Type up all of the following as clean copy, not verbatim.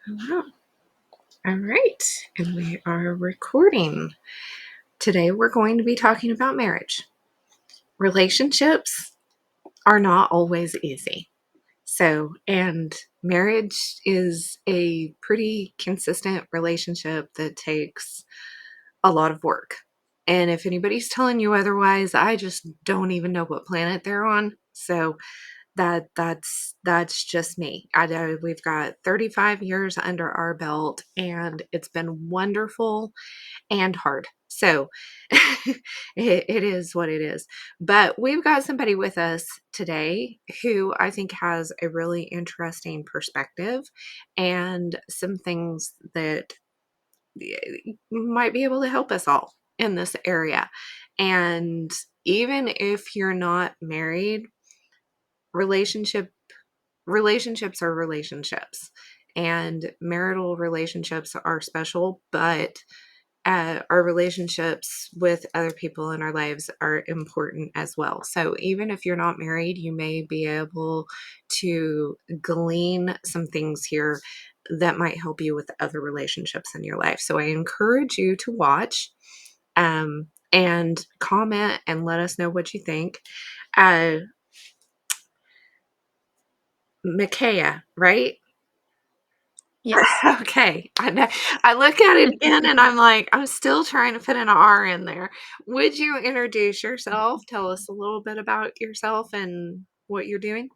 Wow. All right. And we are recording. Today we're going to be talking about marriage. Relationships are not always easy. And marriage is a pretty consistent relationship that takes a lot of work. And if anybody's telling you otherwise, I just don't even know what planet they're on. That's just me. I know we've got 35 years under our belt and it's been wonderful and hard. So it is what it is. But we've got somebody with us today who I think has a really interesting perspective and some things that might be able to help us all in this area. And even if you're not married, relationship relationships are relationships, and marital relationships are special, but our relationships with other people in our lives are important as well. So even if you're not married, you may be able to glean some things here that might help you with other relationships in your life. So I encourage you to watch and comment and let us know what you think. Uh, Micaiah, right? Yes. Okay. I know. I look at it again and I'm like, I'm still trying to fit an R in there. Would you introduce yourself? Tell us a little bit about yourself and what you're doing?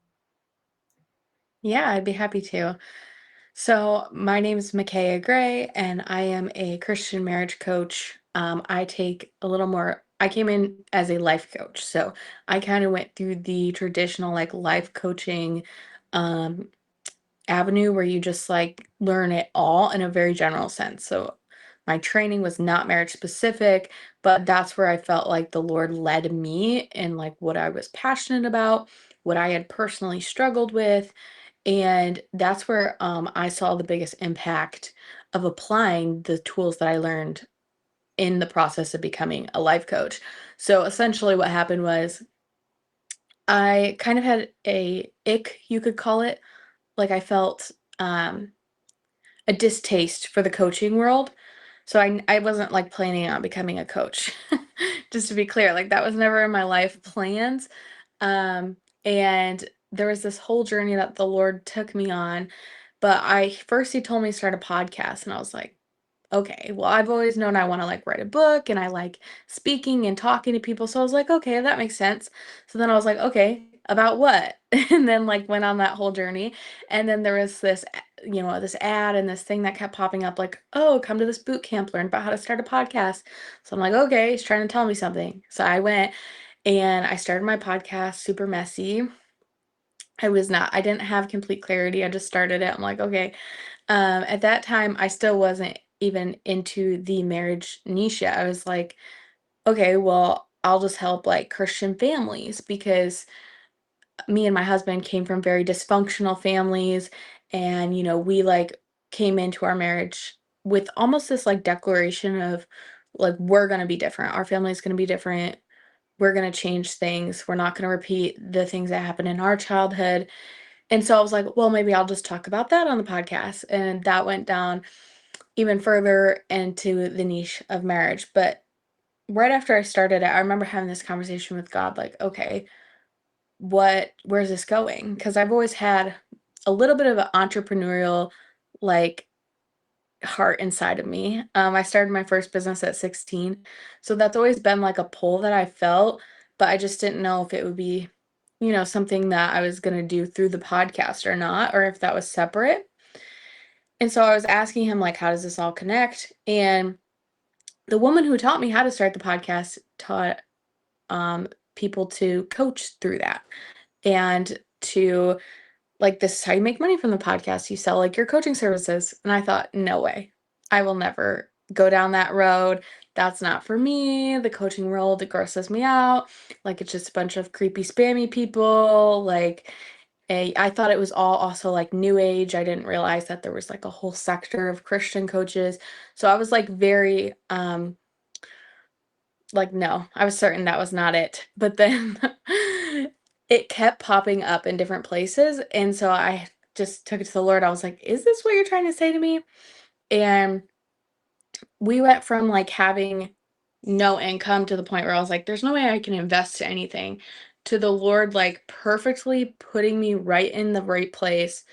Yeah, I'd be happy to. So, my name is Micaiah Gray, and I am a Christian marriage coach. I take a little more, I came in as a life coach. So, I kind of went through the traditional like life coaching um, avenue where you just like learn it all in a very general sense. So, my training was not marriage specific, but that's where I felt like the Lord led me in like what I was passionate about, what I had personally struggled with. And that's where I saw the biggest impact of applying the tools that I learned in the process of becoming a life coach. So essentially, what happened was I kind of had a ick, you could call it. Like I felt um, a distaste for the coaching world. So I wasn't like planning on becoming a coach. Just to be clear, like that was never in my life plans. Um, and there was this whole journey that the Lord took me on. But he told me to start a podcast, and I was like, okay, well, I've always known I want to like write a book and I like speaking and talking to people. So I was like, okay, that makes sense. So then I was like, okay, about what? And then like went on that whole journey. And then there was this ad and this thing that kept popping up like, oh, come to this boot camp, learn about how to start a podcast. So I'm like, okay, he's trying to tell me something. So I went and I started my podcast, super messy. I didn't have complete clarity. I just started it. I'm like, okay. At that time, I still wasn't even into the marriage niche yet. I was like, okay, well, I'll just help like Christian families because me and my husband came from very dysfunctional families. And, we like came into our marriage with almost this like declaration of like, we're going to be different. Our family's going to be different. We're going to change things. We're not going to repeat the things that happened in our childhood. And so I was like, well, maybe I'll just talk about that on the podcast. And that went down even further into the niche of marriage. But right after I started it, I remember having this conversation with God, like, okay, where's this going? Because I've always had a little bit of an entrepreneurial, like, heart inside of me. I started my first business at 16. So that's always been like a pull that I felt, but I just didn't know if it would be, something that I was going to do through the podcast or not, or if that was separate. And so I was asking him, like, how does this all connect? And the woman who taught me how to start the podcast taught people to coach through that and to like this is how you make money from the podcast. You sell like your coaching services. And I thought, no way. I will never go down that road. That's not for me. The coaching world, it grosses me out. Like it's just a bunch of creepy, spammy people. I thought it was all also like new age. I didn't realize that there was like a whole sector of Christian coaches. So I was like very like, no, I was certain that was not it. But then it kept popping up in different places. And so I just took it to the Lord. I was like, "Is this what you're trying to say to me?" And we went from like having no income to the point where I was like, "There's no way I can invest anything," to the Lord like perfectly putting me right in the right place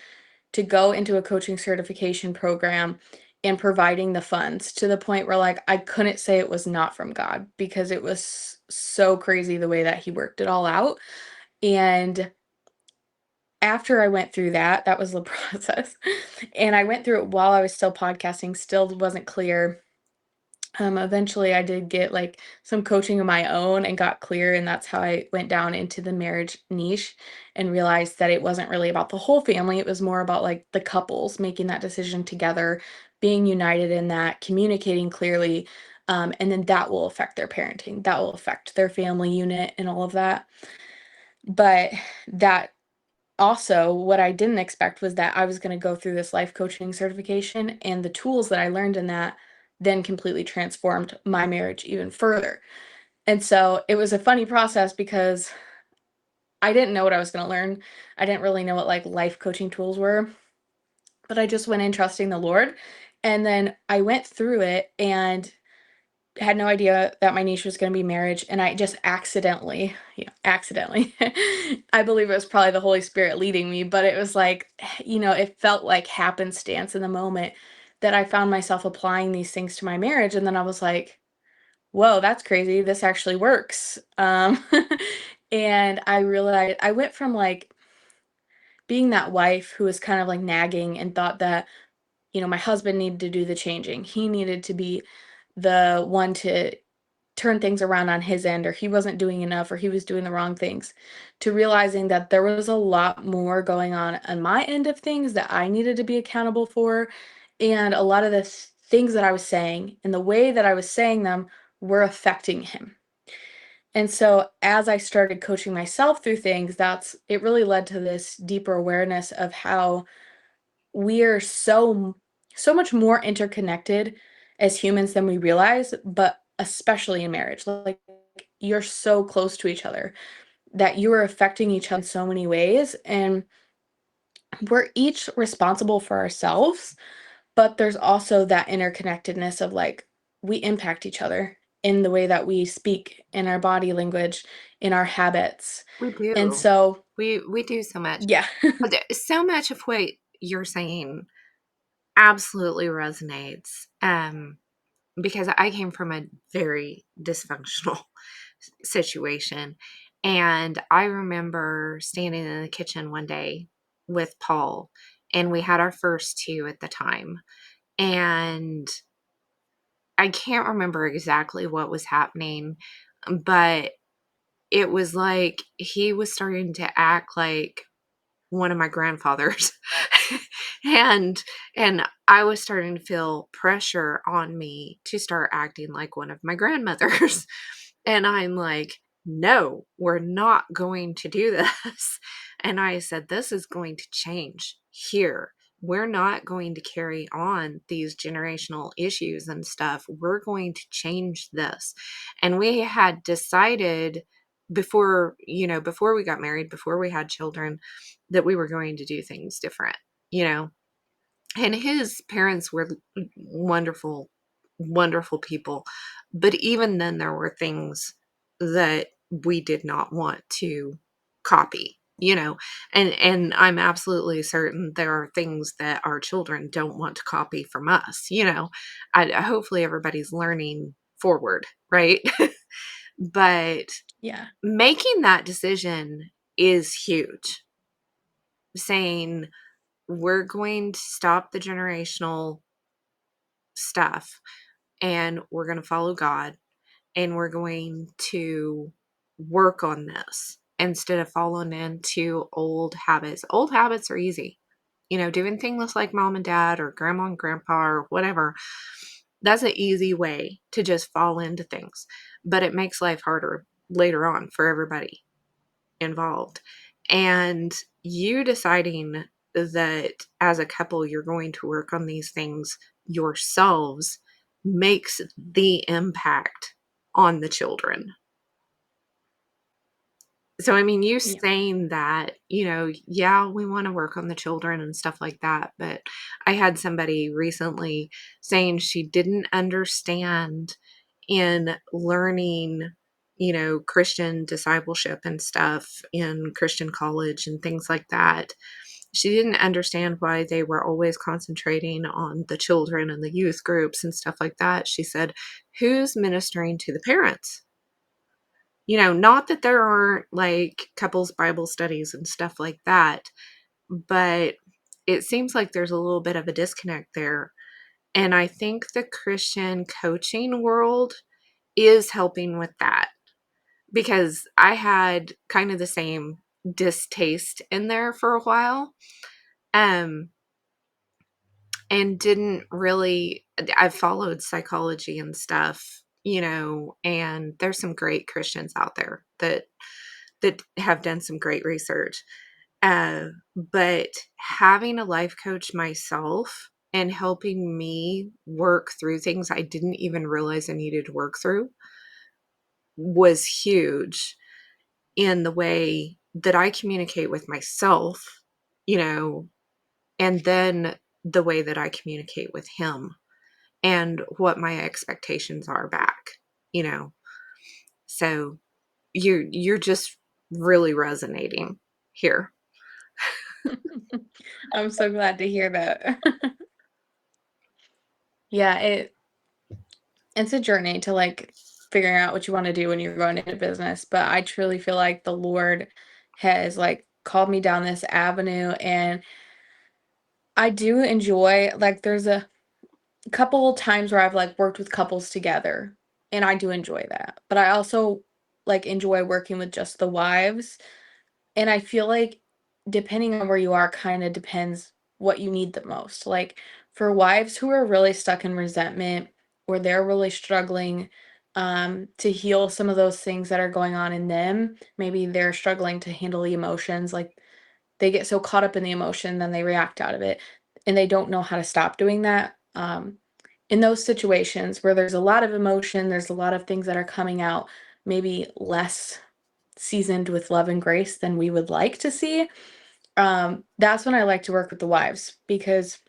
to go into a coaching certification program and providing the funds to the point where like I couldn't say it was not from God because it was so crazy the way that he worked it all out. And after I went through that, that was the process. And I went through it while I was still podcasting, still wasn't clear. Eventually I did get like some coaching of my own and got clear, and that's how I went down into the marriage niche and realized that it wasn't really about the whole family. It was more about like the couples making that decision together, being united in that, communicating clearly. And then that will affect their parenting, that will affect their family unit and all of that. But that also, what I didn't expect was that I was gonna go through this life coaching certification, and the tools that I learned in that then completely transformed my marriage even further. And so, it was a funny process because I didn't know what I was gonna learn. I didn't really know what, like, life coaching tools were, but I just went in trusting the Lord, and then I went through it and had no idea that my niche was gonna be marriage, and I just accidentally, accidentally, I believe it was probably the Holy Spirit leading me, but it was like, it felt like happenstance in the moment that I found myself applying these things to my marriage, and then I was like, "Whoa, that's crazy, this actually works." And I realized I went from, like, being that wife who was kind of, like, nagging and thought that, my husband needed to do the changing. He needed to be the one to turn things around on his end, or he wasn't doing enough, or he was doing the wrong things, to realizing that there was a lot more going on my end of things that I needed to be accountable for. And a lot of the things that I was saying and the way that I was saying them were affecting him. And so as I started coaching myself through things, it really led to this deeper awareness of how we are so much more interconnected as humans than we realize, but especially in marriage. Like, you're so close to each other that you are affecting each other in so many ways, and we're each responsible for ourselves, but there's also that interconnectedness of like we impact each other in the way that we speak, in our body language, in our habits. We And do. so, We do so much. yeah. So much of what you're saying absolutely resonates. Because I came from a very dysfunctional situation. And I remember standing in the kitchen one day with Paul, and we had our first two at the time. And I can't remember exactly what was happening, but it was like he was starting to act like one of my grandfathers. and and I was starting to feel pressure on me to start acting like one of my grandmothers. And I'm like, no, we're not going to do this. And I said, this is going to change here. We're not going to carry on these generational issues and stuff. We're going to change this. And we had decided before we got married, before we had children, that we were going to do things different, you know. And his parents were wonderful, wonderful people. But even then, there were things that we did not want to copy, you know. And I'm absolutely certain there are things that our children don't want to copy from us, you know. Hopefully everybody's learning forward, right? But Yeah. making that decision is huge. Saying, we're going to stop the generational stuff and we're going to follow God, and we're going to work on this instead of falling into old habits. Old habits are easy. You know, doing things like mom and dad or grandma and grandpa or whatever, that's an easy way to just fall into things. But it makes life harder later on for everybody involved. And you deciding that as a couple you're going to work on these things yourselves makes the impact on the children. So, I mean, you Yeah. saying that, yeah, we want to work on the children and stuff like that. But I had somebody recently saying she didn't understand in learning, Christian discipleship and stuff in Christian college and things like that. She didn't understand why they were always concentrating on the children and the youth groups and stuff like that. She said, who's ministering to the parents? Not that there aren't like couples Bible studies and stuff like that, but it seems like there's a little bit of a disconnect there. And I think the Christian coaching world is helping with that because I had kind of the same distaste in there for a while. Um, and didn't really, I've followed psychology and stuff, and there's some great Christians out there that have done some great research. But having a life coach myself and helping me work through things I didn't even realize I needed to work through was huge in the way that I communicate with myself, you know, and then the way that I communicate with him and what my expectations are back, you know. So you're just really resonating here. I'm so glad to hear that. Yeah, it's a journey to like figuring out what you want to do when you're going into business, but I truly feel like the Lord has like called me down this avenue, and I do enjoy like there's a couple times where I've like worked with couples together, and I do enjoy that. But I also like enjoy working with just the wives. And I feel like depending on where you are kind of depends what you need the most. Like for wives who are really stuck in resentment or they're really struggling to heal some of those things that are going on in them, maybe they're struggling to handle the emotions, like they get so caught up in the emotion then they react out of it and they don't know how to stop doing that. In those situations where there's a lot of emotion, there's a lot of things that are coming out, maybe less seasoned with love and grace than we would like to see, that's when I like to work with the wives because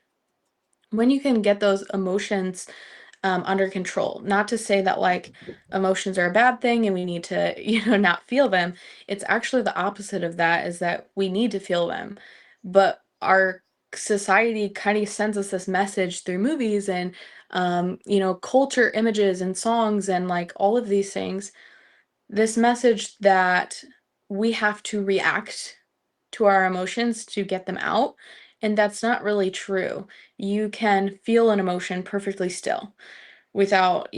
when you can get those emotions under control, not to say that like emotions are a bad thing and we need to, not feel them. It's actually the opposite of that, is that we need to feel them. But our society kind of sends us this message through movies and, culture images and songs and like all of these things, this message that we have to react to our emotions to get them out. And that's not really true. You can feel an emotion perfectly still without,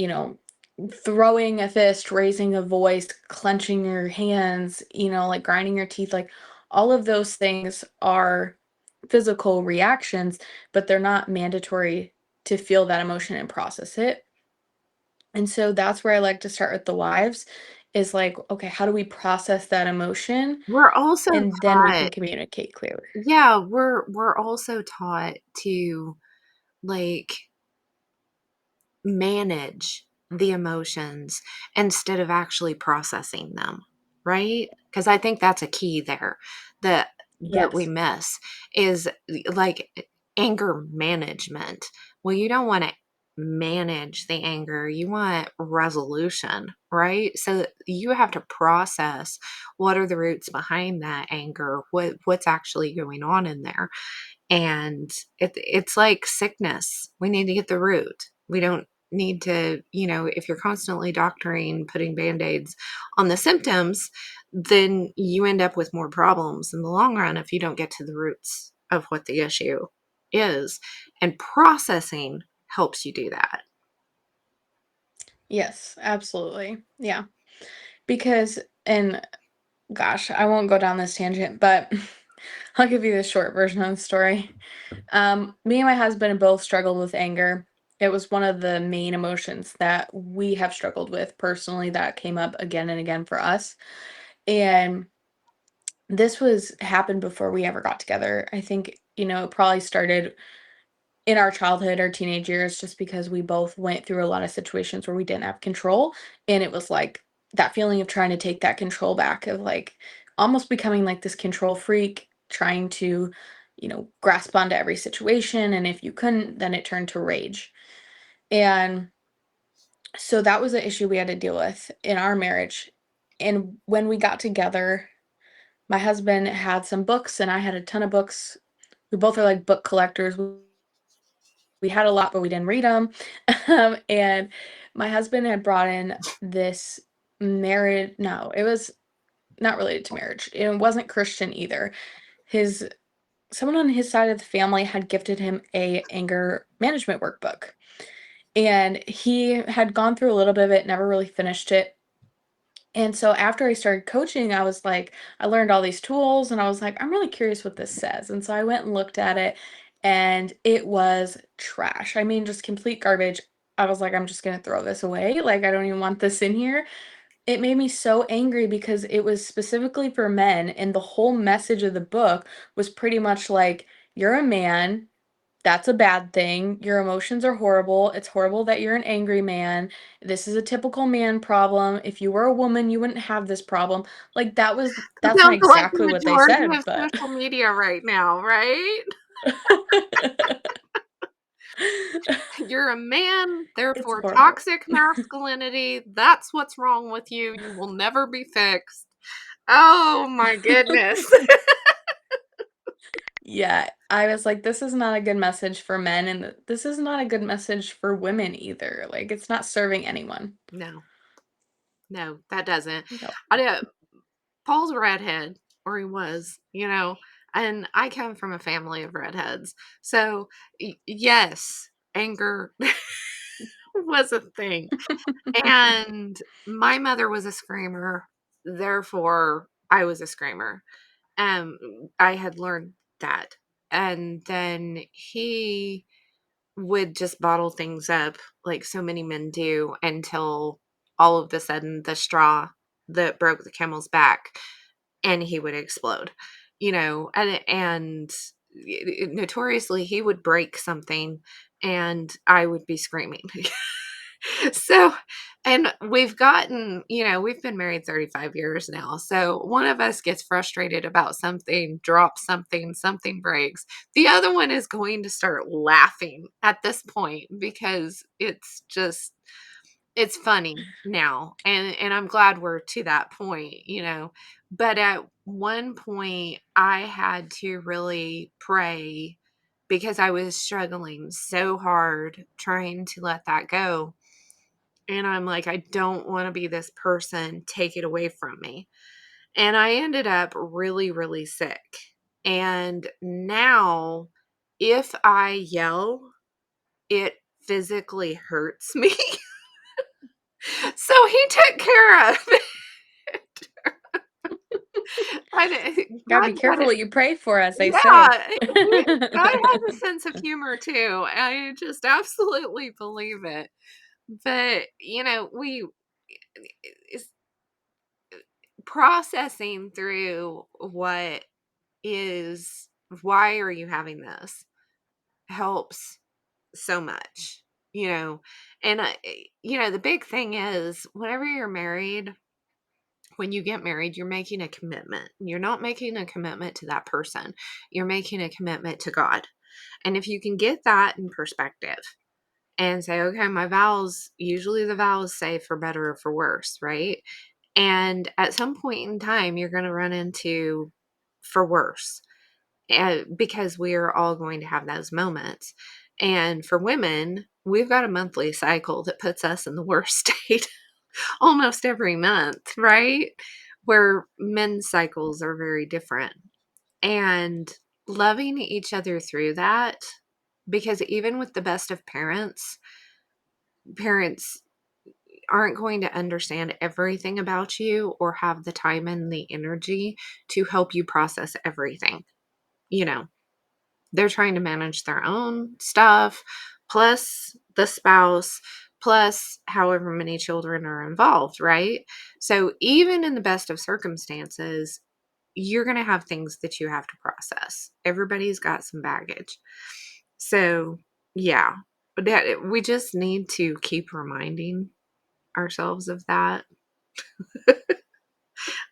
throwing a fist, raising a voice, clenching your hands, like grinding your teeth. Like all of those things are physical reactions, but they're not mandatory to feel that emotion and process it. And so that's where I like to start with the wives is like, okay, how do we process that emotion? We're also And then we taught, can communicate clearly. yeah, we're also taught to like manage the emotions instead of actually processing them, right? Because I think that's a key there that we Yes. miss is like anger management. Well, you don't want to manage the anger. You want resolution, right? So you have to process what are the roots behind that anger, what's actually going on in there. And it's like sickness. We need to get the root. We don't need to, if you're constantly doctoring, putting band aids on the symptoms, then you end up with more problems in the long run if you don't get to the roots of what the issue is. And processing helps you do that. Yes, absolutely. Yeah. Because, and gosh, I won't go down this tangent, but I'll give you the short version of the story. Me and my husband both struggled with anger. It was one of the main emotions that we have struggled with personally that came up again and again for us. And this was happened before we ever got together. I think, it probably started in our childhood or teenage years just because we both went through a lot of situations where we didn't have control, and it was like that feeling of trying to take that control back, of like almost becoming like this control freak, trying to, grasp onto every situation. And if you couldn't, then it turned to rage. And so that was an issue we had to deal with in our marriage. And when we got together, my husband had some books and I had a ton of books. We both are like book collectors. We had a lot, but we didn't read them. And my husband had brought in this marriage. No, it was not related to marriage. It wasn't Christian either. His Someone on his side of the family had gifted him a anger management workbook. And he had gone through a little bit of it, never really finished it. And so after I started coaching, I was like, I learned all these tools and I was like, I'm really curious what this says. And so I went and looked at it and it was trash. I mean, just complete garbage. I was like, I'm just going to throw this away. Like, I don't even want this in here. It made me so angry because it was specifically for men. And the whole message of the book was pretty much like, you're a man. That's a bad thing. Your emotions are horrible. It's horrible that you're an angry man. This is a typical man problem. If you were a woman, you wouldn't have this problem. Like that's not Sounds like the exactly what they majority said, of but social media right now, right? You're a man, it's therefore horrible. toxic masculinity. That's what's wrong with you. You will never be fixed. Oh my goodness. Yeah, I was like, this is not a good message for men, and this is not a good message for women either. Like, it's not serving anyone. No, no, that doesn't. No. I know Paul's a redhead, or he was, and I come from a family of redheads. So, yes, anger was a thing. And my mother was a screamer, therefore I was a screamer. Um, I had learned that. And then he would just bottle things up like so many men do until all of a sudden the straw that broke the camel's back and he would explode. And notoriously he would break something and I would be screaming. So, and we've been married 35 years now. So one of us gets frustrated about something, drops something, something breaks. The other one is going to start laughing at this point because it's funny now. And I'm glad we're to that point. But at one point I had to really pray because I was struggling so hard trying to let that go, and I'm like, I don't want to be this person. Take it away from me. And I ended up really, really sick. And now, if I yell, it physically hurts me. So he took care of it. Gotta God be got careful it. what you pray for, as they say. Yeah, God has a sense of humor too. I just absolutely believe it. But we it's processing through what is why are you having this helps so much, you know. And the big thing is whenever you're married, when you get married, you're making a commitment. You're not making a commitment to that person. You're making a commitment to God. And if you can get that in perspective and say, okay, my vows, usually the vows say for better or for worse, right? And at some point in time, you're going to run into for worse, because we are all going to have those moments. And for women, we've got a monthly cycle that puts us in the worst state almost every month, right? Where men's cycles are very different. And loving each other through that, because even with the best of parents aren't going to understand everything about you or have the time and the energy to help you process everything. You know, they're trying to manage their own stuff, plus the spouse, plus however many children are involved, right? So, even in the best of circumstances, you're going to have things that you have to process. Everybody's got some baggage. So, yeah, we just need to keep reminding ourselves of that.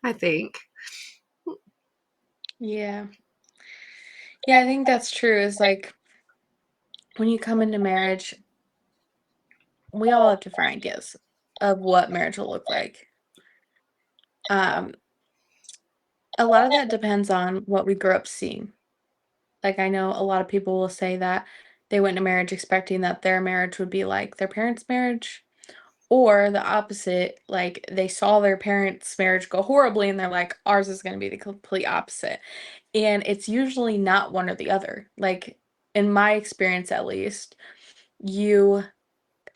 I think. Yeah. Yeah, I think that's true. Is like when you come into marriage, we all have different ideas of what marriage will look like. Um, a lot of that depends on what we grew up seeing. Like, I know a lot of people will say that they went into marriage expecting that their marriage would be like their parents' marriage, or the opposite, like they saw their parents' marriage go horribly and they're like, ours is going to be the complete opposite. And it's usually not one or the other. Like, in my experience, at least, you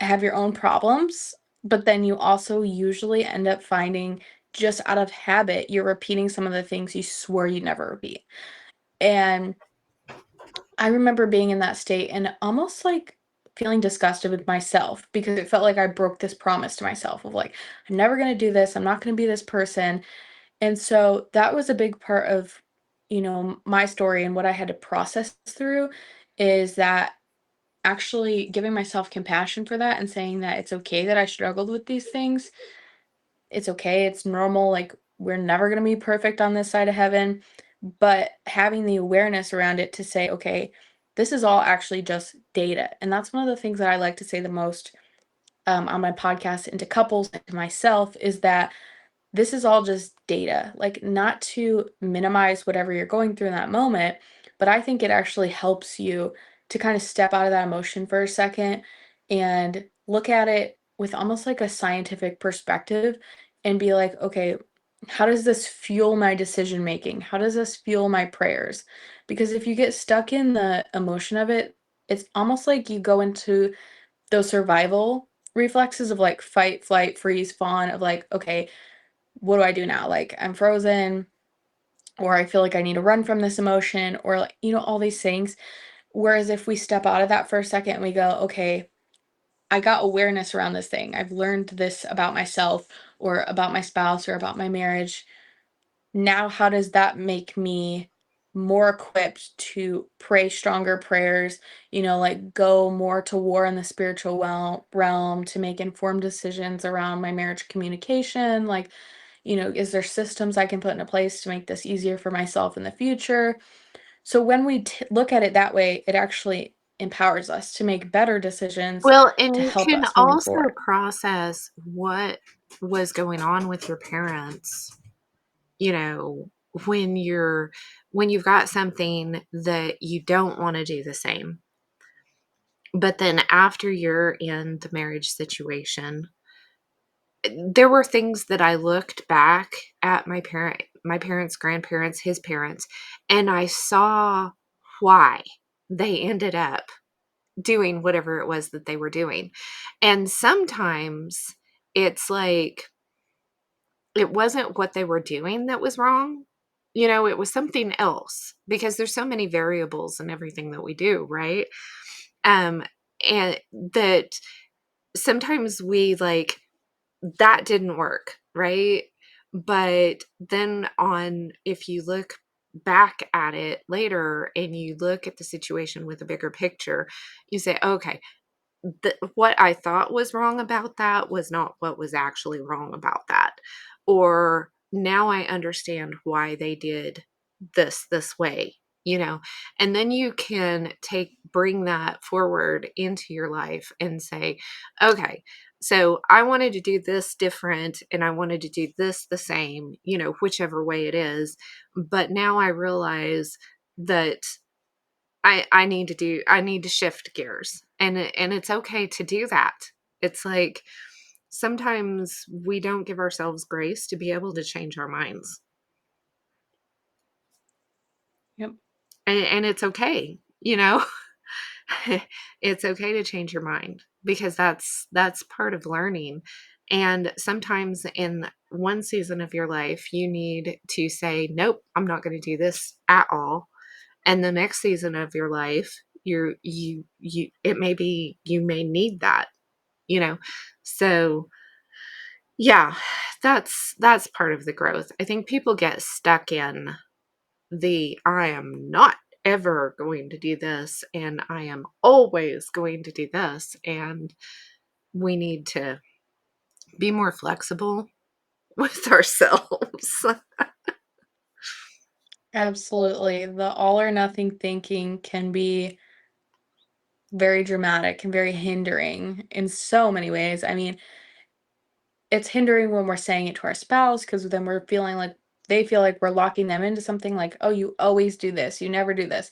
have your own problems, but then you also usually end up finding just out of habit, you're repeating some of the things you swore you'd never repeat. And I remember being in that state and almost like feeling disgusted with myself because it felt like I broke this promise to myself of like, I'm never going to do this. I'm not going to be this person. And so that was a big part of, my story and what I had to process through is that actually giving myself compassion for that and saying that it's okay that I struggled with these things. It's okay. It's normal. Like, we're never going to be perfect on this side of heaven. But having the awareness around it to say, okay, this is all actually just data. And that's one of the things that I like to say the most on my podcast and to couples and to myself is that this is all just data, like not to minimize whatever you're going through in that moment, but I think it actually helps you to kind of step out of that emotion for a second and look at it with almost like a scientific perspective and be like, okay, how does this fuel my decision making? How does this fuel my prayers? Because if you get stuck in the emotion of it, it's almost like you go into those survival reflexes of like fight, flight, freeze, fawn, of like, okay, what do I do now? Like, I'm frozen, or I feel like I need to run from this emotion, or like, all these things. Whereas if we step out of that for a second and we go, okay, I got awareness around this thing. I've learned this about myself or about my spouse or about my marriage. Now, how does that make me more equipped to pray stronger prayers, like go more to war in the spiritual realm to make informed decisions around my marriage communication? Like, is there systems I can put into place to make this easier for myself in the future? So when we look at it that way, it actually empowers us to make better decisions Well, and to you help can us moving also forward. process what was going on with your parents, you know, when you've got something that you don't want to do the same. But then after you're in the marriage situation, there were things that I looked back at my parents, grandparents, his parents, and I saw why they ended up doing whatever it was that they were doing. And sometimes it's like it wasn't what they were doing that was wrong. It was something else because there's so many variables in everything that we do, right? Um and that sometimes we like that didn't work, right? But then on if you look back at it later and you look at the situation with a bigger picture, you say, okay, what I thought was wrong about that was not what was actually wrong about that. Or now I understand why they did this way, you know. And then you can bring that forward into your life and say, okay, so I wanted to do this different and I wanted to do this the same, whichever way it is. But now I realize that I need to shift gears, and it's okay to do that. It's like sometimes we don't give ourselves grace to be able to change our minds, Yep. and it's okay, you know. It's okay to change your mind because that's part of learning. And sometimes in one season of your life you need to say, nope, I'm not going to do this at all. And the next season of your life, it may be you may need that, you know. So yeah, that's part of the growth. I think people get stuck in the I am not ever going to do this and I am always going to do this, and we need to be more flexible with ourselves. Absolutely. The all or nothing thinking can be very dramatic and very hindering in so many ways. I mean, it's hindering when we're saying it to our spouse because then we're feeling like they feel like we're locking them into something like, oh, you always do this, you never do this.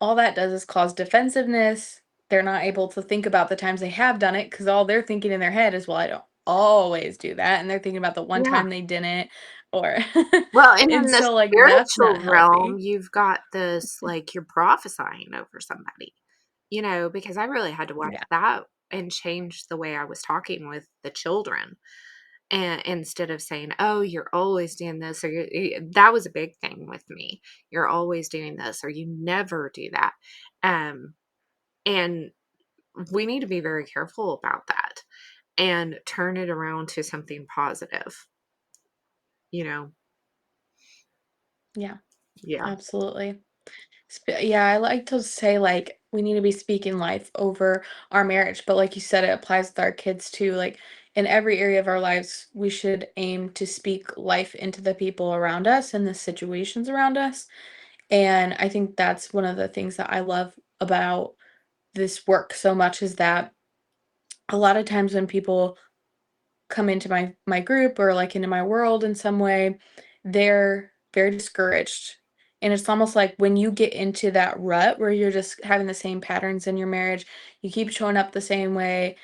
All that does is cause defensiveness. They're not able to think about the times they have done it because all they're thinking in their head is, well, I don't always do that. And they're thinking about the one Yeah. time they didn't, or, Well, and in and the so like that's spiritual not realm, healthy. you've got this like you're prophesying over somebody, because I really had to watch Yeah. that and change the way I was talking with the children. And instead of saying, "Oh, you're always doing this," or that was a big thing with me. You're always doing this, or you never do that. Um, and we need to be very careful about that and turn it around to something positive, you know? Yeah, Yeah. absolutely. Yeah, I like to say like we need to be speaking life over our marriage, but like you said, it applies with our kids too. Like in every area of our lives, we should aim to speak life into the people around us and the situations around us. And I think that's one of the things that I love about this work so much is that a lot of times when people come into my group or like into my world in some way, they're very discouraged. And it's almost like when you get into that rut where you're just having the same patterns in your marriage, you keep showing up the same way.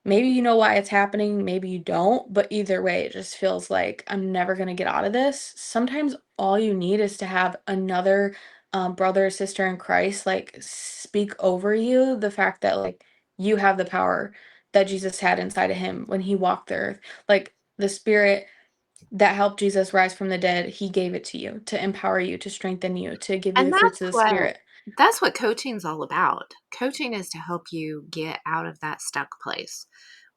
Maybe you know why it's happening, maybe you don't, but either way, it just feels like I'm never going to get out of this. Sometimes all you need is to have another brother or sister in Christ like speak over you the fact that like you have the power that Jesus had inside of him when he walked the earth. Like the spirit that helped Jesus rise from the dead, he gave it to you to empower you, to strengthen you, to give you And the fruits of the spirit. that's what coaching's all about. Coaching is to help you get out of that stuck place.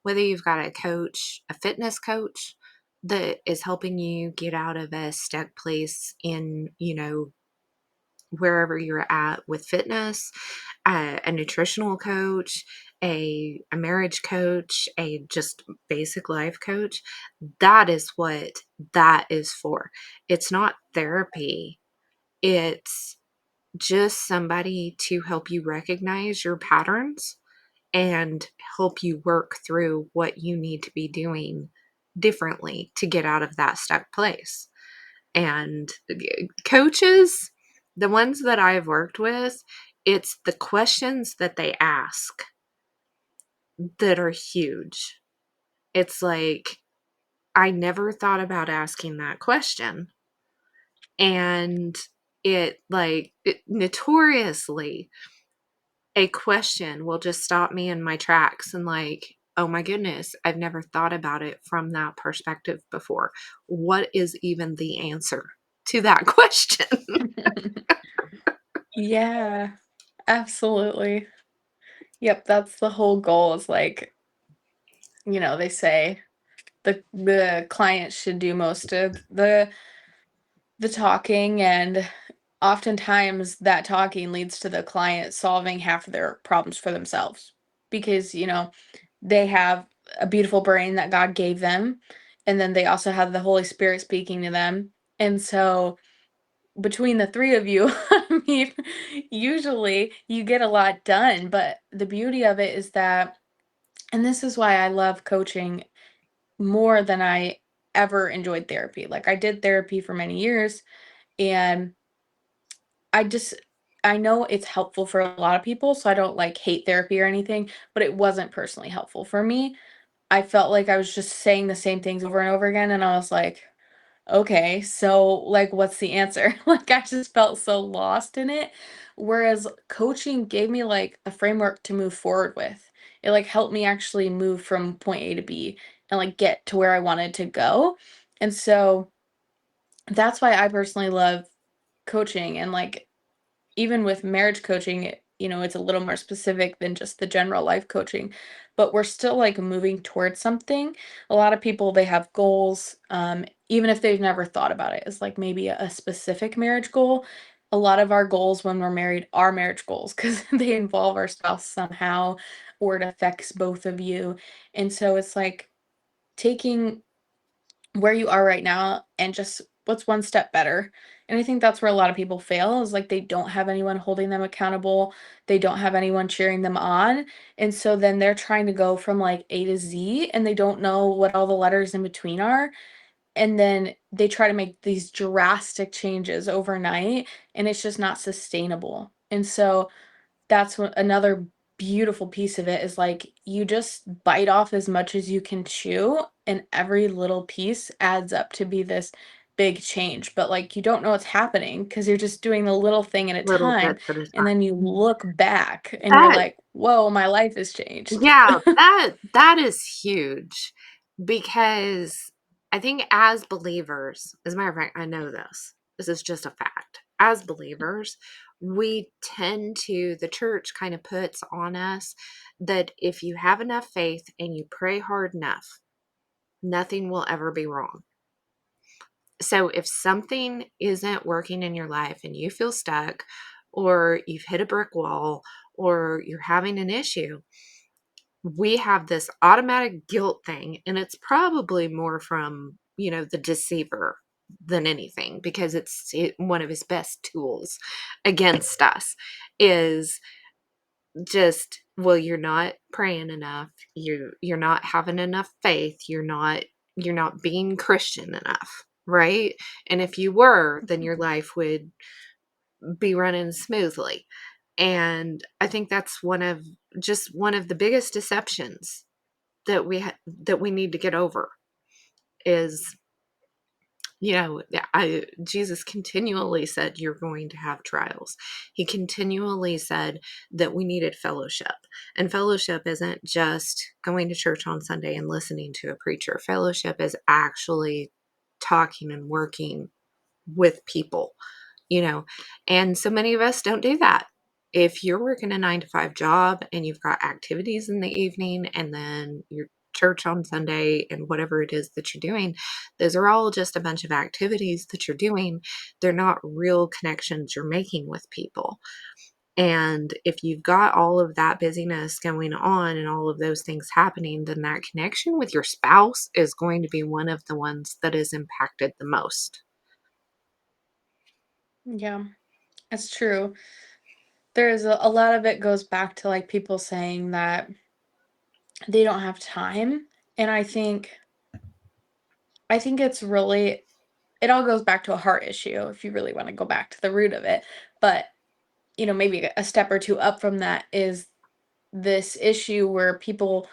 Whether you've got a coach, a fitness coach that is helping you get out of a stuck place in, wherever you're at with fitness, a nutritional coach, a marriage coach, a just basic life coach. That is what that is for. It's not therapy. It's just somebody to help you recognize your patterns and help you work through what you need to be doing differently to get out of that stuck place. And coaches, the ones that I've worked with, it's the questions that they ask that are huge. It's like, I never thought about asking that question. And notoriously, a question will just stop me in my tracks and like, oh my goodness, I've never thought about it from that perspective before. What is even the answer to that question? Yeah, absolutely. Yep, that's the whole goal is like, they say the client should do most of the talking and oftentimes that talking leads to the client solving half of their problems for themselves because, they have a beautiful brain that God gave them and then they also have the Holy Spirit speaking to them. And so between the three of you, I mean, usually you get a lot done, but the beauty of it is that and this is why I love coaching more than I ever enjoyed therapy. Like I did therapy for many years and I just I know it's helpful for a lot of people, so I don't like hate therapy or anything, but it wasn't personally helpful for me. I felt like I was just saying the same things over and over again and I was like, okay, so like what's the answer? Like I just felt so lost in it. Whereas coaching gave me like a framework to move forward with. It like helped me actually move from point A to B and like get to where I wanted to go. And so that's why I personally love coaching and like even with marriage coaching, it's a little more specific than just the general life coaching, but we're still like moving towards something. A lot of people, they have goals, even if they've never thought about it as like maybe a specific marriage goal. A lot of our goals when we're married are marriage goals because they involve our spouse somehow or it affects both of you. And so it's like taking where you are right now and just what's one step better. And I think that's where a lot of people fail is like they don't have anyone holding them accountable. They don't have anyone cheering them on. And so then they're trying to go from like A to Z and they don't know what all the letters in between are. And then they try to make these drastic changes overnight and it's just not sustainable. And so that's what another beautiful piece of it is, like, you just bite off as much as you can chew, and every little piece adds up to be this big change, but, like, you don't know what's happening because 'cause you're just doing the little thing at a little time, bits at a and time. then you look back and you're That like, "Whoa, my life has changed." Yeah, that is huge because I think as believers, as a matter of fact, I know this. This is just a fact. As believers, we tend to, the church kind of puts on us that if you have enough faith and you pray hard enough, nothing will ever be wrong. So if something isn't working in your life and you feel stuck, or you've hit a brick wall, or you're having an issue, we have this automatic guilt thing, and it's probably more from, the deceiver than anything, because one of his best tools against us is just, well, you're not praying enough, you're not having enough faith, you're not being Christian enough, right? And if you were, then your life would be running smoothly. And I think that's one of the biggest deceptions that we need to get over is, Jesus continually said you're going to have trials. He continually said that we needed fellowship. And fellowship isn't just going to church on Sunday and listening to a preacher. Fellowship is actually talking and working with people, you know. And so many of us don't do that. If you're working a 9 to 5 job and you've got activities in the evening and then your church on Sunday and whatever it is that you're doing, those are all just a bunch of activities that you're doing. They're not real connections you're making with people. And if you've got all of that busyness going on and all of those things happening, then that connection with your spouse is going to be one of the ones that is impacted the most. Yeah, that's true. There's a lot of it goes back to, like, people saying that they don't have time, and I think it's really it all goes back to a heart issue if you really wanna go back to the root of it, but, maybe a step or 2 up from that is this issue where people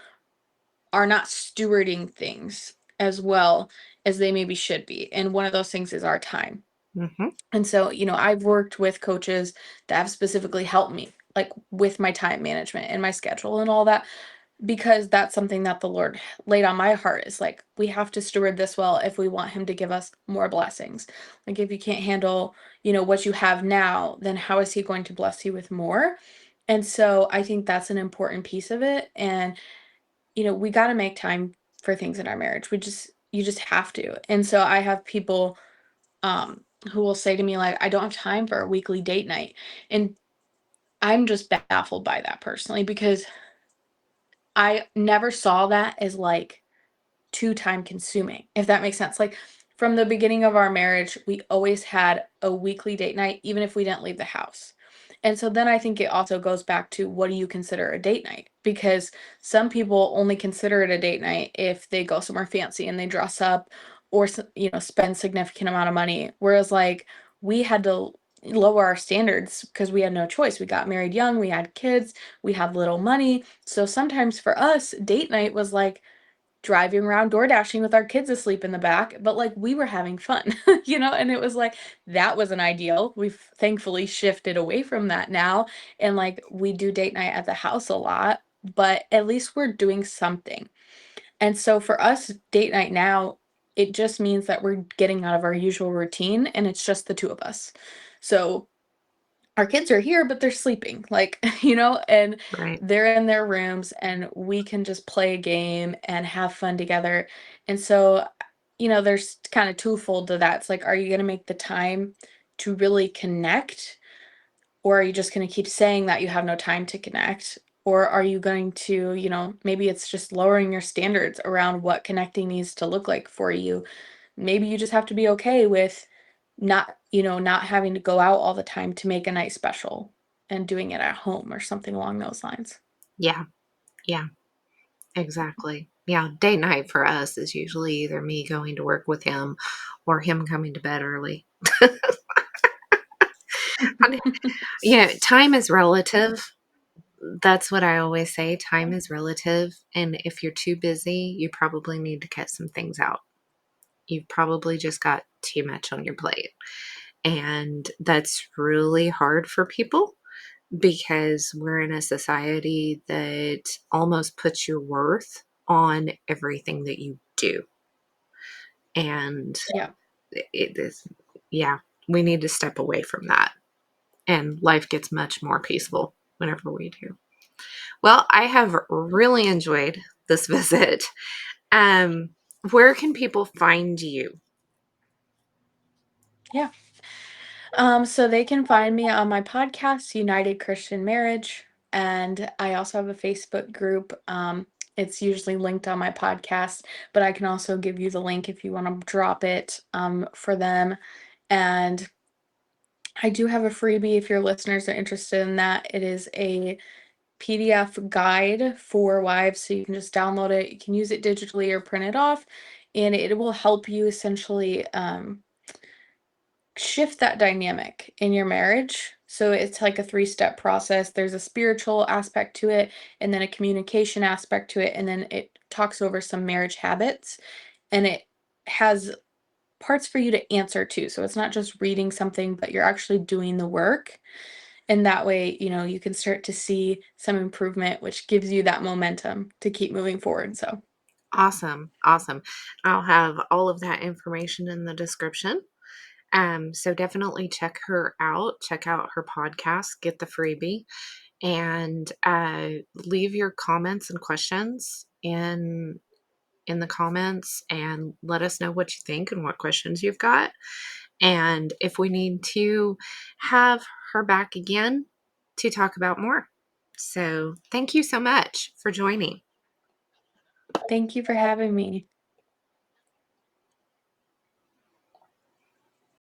are not stewarding things as well as they maybe should be, and one of those things is our time. Hmm. And so, I've worked with coaches that have specifically helped me, like, with my time management and my schedule and all that, because that's something that the Lord laid on my heart is like, we have to steward this well if we want Him to give us more blessings. Like, if you can't handle, what you have now, then how is He going to bless you with more? And so I think that's an important piece of it. And, we got to make time for things in our marriage. You just have to. And so I have people who will say to me, like, I don't have time for a weekly date night. And I'm just baffled by that personally because I never saw that as like too time consuming, if that makes sense. Like from the beginning of our marriage, we always had a weekly date night, even if we didn't leave the house. And so then I think it also goes back to what do you consider a date night? Because some people only consider it a date night if they go somewhere fancy and they dress up or spend significant amount of money. Whereas like we had to lower our standards because we had no choice. We got married young, we had kids, we had little money. So sometimes for us, date night was like driving around door dashing with our kids asleep in the back, but, like, we were having fun, and it was like, that was an ideal. We've thankfully shifted away from that now, and, like, we do date night at the house a lot, but at least we're doing something. And so for us, date night now, it just means that we're getting out of our usual routine, and it's just the 2 of us. So our kids are here, but they're sleeping, like, and Right. they're in their rooms and we can just play a game and have fun together. And so, there's kind of twofold to that. It's like, are you going to make the time to really connect? Or are you just going to keep saying that you have no time to connect? Or are you going to, maybe it's just lowering your standards around what connecting needs to look like for you. Maybe you just have to be okay with not having to go out all the time to make a night special and doing it at home or something along those lines. Yeah. Yeah. Exactly. Yeah. Date night for us is usually either me going to work with him or him coming to bed early. I time is relative. That's what I always say. Time is relative. And if you're too busy, you probably need to cut some things out. You've probably just got too much on your plate. And that's really hard for people because we're in a society that almost puts your worth on everything that you do. And Yeah. it is, yeah, we need to step away from that. And life gets much more peaceful whenever we do. Well, I have really enjoyed this visit. Um, where can people find you? Yeah. So they can find me on my podcast, United Christian Marriage, and I also have a Facebook group. It's usually linked on my podcast, but I can also give you the link if you want to drop it for them. And I do have a freebie if your listeners are interested in that. It is a PDF guide for wives, so you can just download it. You can use it digitally or print it off, and it will help you essentially shift that dynamic in your marriage. So it's like a three-step process. There's a spiritual aspect to it, and then a communication aspect to it, and then it talks over some marriage habits, and it has parts for you to answer to. So it's not just reading something, but you're actually doing the work. And that way, you can start to see some improvement, which gives you that momentum to keep moving forward. So, Awesome. Awesome. I'll have all of that information in the description. So definitely check her out. Check out her podcast, get the freebie, and leave your comments and questions in the comments and let us know what you think and what questions you've got. And if we need to have her back again to talk about more. So thank you so much for joining. thank you for having me.